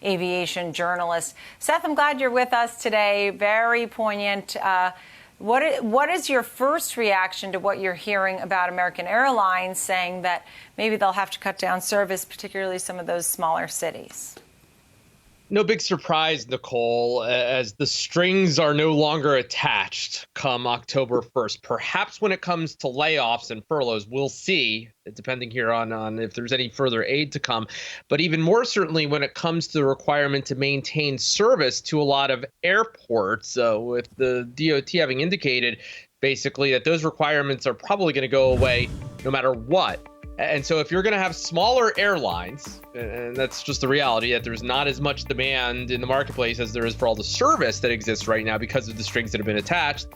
aviation journalist. Seth, I'm glad you're with us today. Very poignant. What is your first reaction to what you're hearing about American Airlines saying that maybe they'll have to cut down service, particularly some of those smaller cities? No big surprise, Nicole, as the strings are no longer attached come October 1st. Perhaps when it comes to layoffs and furloughs, we'll see, depending here on if there's any further aid to come. But even more certainly when it comes to the requirement to maintain service to a lot of airports, with the DOT having indicated basically that those requirements are probably going to go away no matter what. And so if you're going to have smaller airlines, and that's just the reality that there's not as much demand in the marketplace as there is for all the service that exists right now because of the strings that have been attached,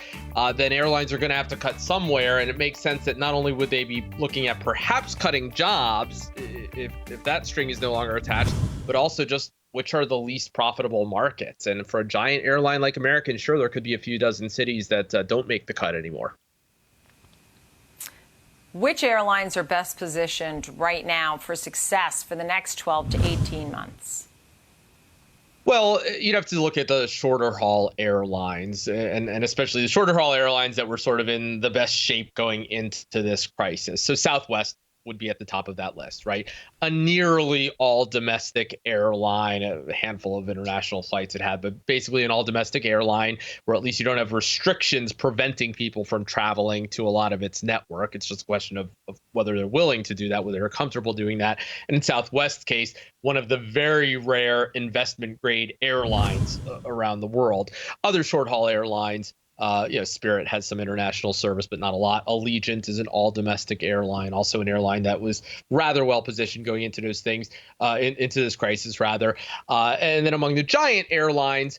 then airlines are going to have to cut somewhere. And it makes sense that not only would they be looking at perhaps cutting jobs if that string is no longer attached, but also just which are the least profitable markets. And for a giant airline like American, sure, there could be a few dozen cities that don't make the cut anymore. Which airlines are best positioned right now for success for the next 12 to 18 months? Well, you'd have to look at the shorter haul airlines and especially the shorter haul airlines that were sort of in the best shape going into this crisis. So Southwest would be at the top of that list, right? A nearly all domestic airline, a handful of international flights it had, but basically an all domestic airline where at least you don't have restrictions preventing people from traveling to a lot of its network. It's just a question of whether they're willing to do that, whether they're comfortable doing that. And in Southwest's case, one of the very rare investment grade airlines around the world. Other short haul airlines, Spirit has some international service, but not a lot. Allegiant is an all domestic airline, also an airline that was rather well positioned going into those things, into this crisis rather. And then among the giant airlines,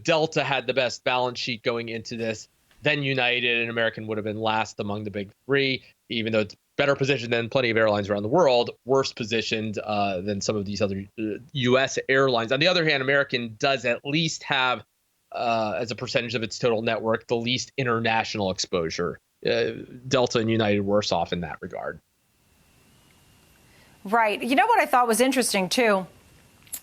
Delta had the best balance sheet going into this. Then United and American would have been last among the big three, even though it's better positioned than plenty of airlines around the world, worse positioned than some of these other U.S. airlines. On the other hand, American does at least have, as a percentage of its total network, the least international exposure. Delta and United worse off in that regard. Right. You know what I thought was interesting, too?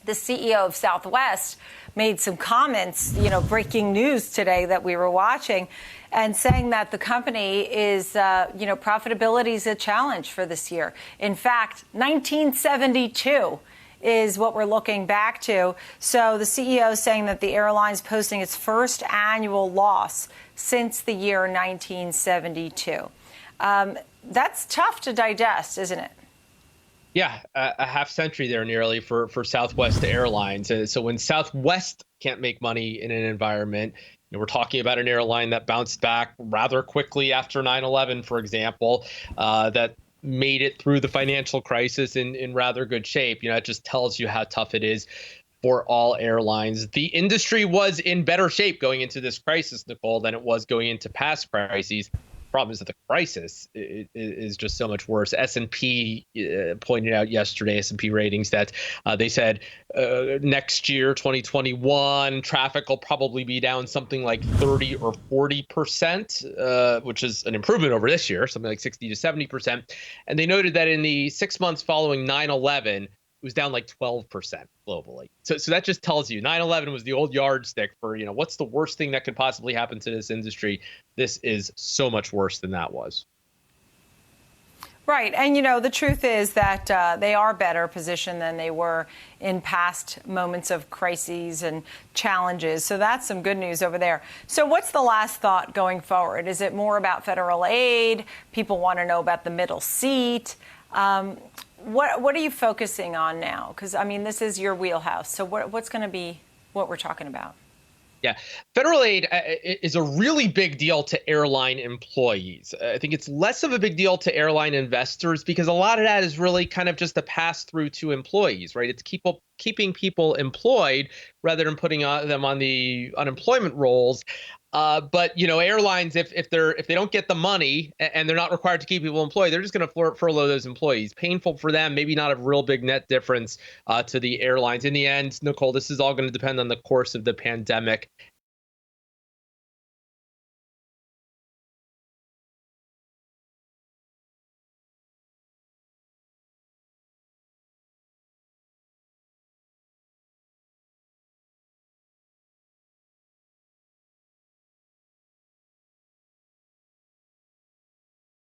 The CEO of Southwest made some comments, breaking news today that we were watching, and saying that the company is, profitability is a challenge for this year. In fact, 1972 is what we're looking back to. So the CEO is saying that the airline's posting its first annual loss since the year 1972. That's tough to digest, isn't it? Yeah, a half century there nearly for Southwest Airlines. So when Southwest can't make money in an environment, we're talking about an airline that bounced back rather quickly after 9/11, for example, that made it through the financial crisis in rather good shape. It just tells you how tough it is for all airlines. The industry was in better shape going into this crisis, Nicole, than it was going into past crises. Problem is that the crisis is just so much worse. S&P pointed out yesterday, S&P ratings, that they said next year, 2021, traffic will probably be down something like 30 or 40%, which is an improvement over this year, something like 60 to 70%. And they noted that in the 6 months following 9/11, it was down like 12% globally. So that just tells you 9/11 was the old yardstick for, what's the worst thing that could possibly happen to this industry. This is so much worse than that was. Right. And, the truth is that they are better positioned than they were in past moments of crises and challenges. So that's some good news over there. So what's the last thought going forward? Is it more about federal aid? People want to know about the middle seat. What are you focusing on now? Because, this is your wheelhouse. So what's going to be what we're talking about? Yeah, federal aid is a really big deal to airline employees. I think it's less of a big deal to airline investors because a lot of that is really kind of just a pass through to employees, right? It's keeping people employed rather than putting them on the unemployment rolls. But airlines, if they don't get the money and they're not required to keep people employed, they're just going to furlough those employees. Painful for them, maybe not a real big net difference to the airlines. In the end, Nicole, this is all going to depend on the course of the pandemic